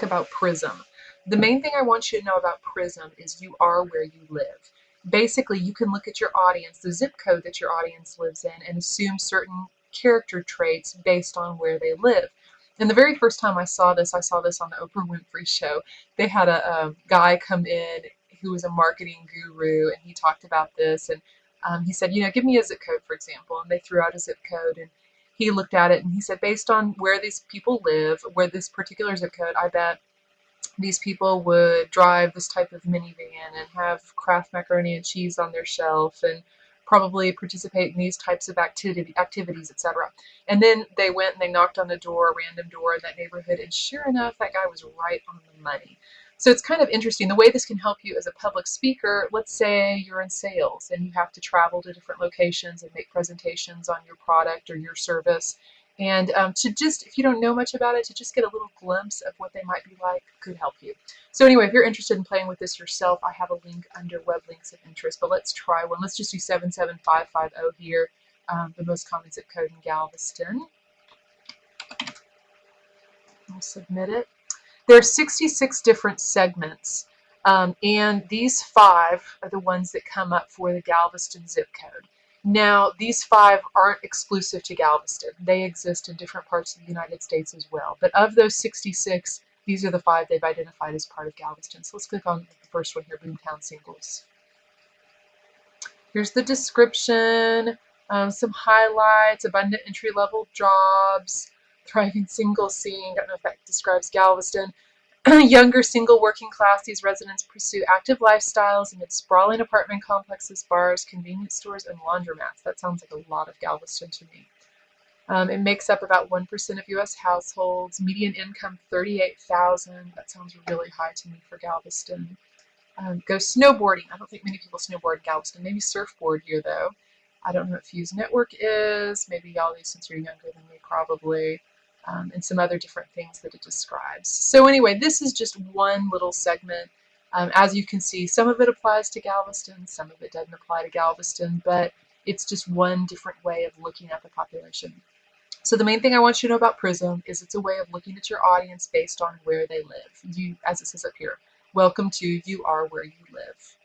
about Prizm. The main thing I want you to know about Prizm is you are where you live. Basically, you can look at your audience, the zip code that your audience lives in, and assume certain character traits based on where they live. And the very first time I saw this on the Oprah Winfrey Show. They had a guy come in who was a marketing guru, and he talked about this. And he said, give me a zip code, for example. And they threw out a zip code, and he looked at it and he said, based on where these people live, where this particular zip code, I bet these people would drive this type of minivan and have Kraft macaroni and cheese on their shelf and probably participate in these types of activities, etc. And then they went and they knocked on a random door in that neighborhood, and sure enough, that guy was right on the money. So it's kind of interesting the way this can help you as a public speaker. Let's say you're in sales and you have to travel to different locations and make presentations on your product or your service. And if you don't know much about it, to just get a little glimpse of what they might be like could help you. So anyway, if you're interested in playing with this yourself, I have a link under web links of interest, but let's try one. Let's just do 77550 here, the most common zip code in Galveston. I'll submit it. There are 66 different segments, and these 5 are the ones that come up for the Galveston zip code. Now, these 5 aren't exclusive to Galveston. They exist in different parts of the United States as well. But of those 66, these are the 5 they've identified as part of Galveston. So let's click on the first one here, Boomtown Singles. Here's the description, some highlights, abundant entry-level jobs, thriving single scene. Don't know if that describes Galveston. Younger, single, working class, these residents pursue active lifestyles amid sprawling apartment complexes, bars, convenience stores, and laundromats. That sounds like a lot of Galveston to me. It makes up about 1% of U.S. households. Median income, $38,000. That sounds really high to me for Galveston. Go snowboarding. I don't think many people snowboard in Galveston. Maybe surfboard here, though. I don't know what Fuse Network is. Maybe y'all do since you're younger than me, probably. And some other different things that it describes. So anyway, this is just one little segment. As you can see, some of it applies to Galveston, some of it doesn't apply to Galveston, but it's just one different way of looking at the population. So the main thing I want you to know about Prizm is it's a way of looking at your audience based on where they live. As it says up here, welcome to You Are Where You Live.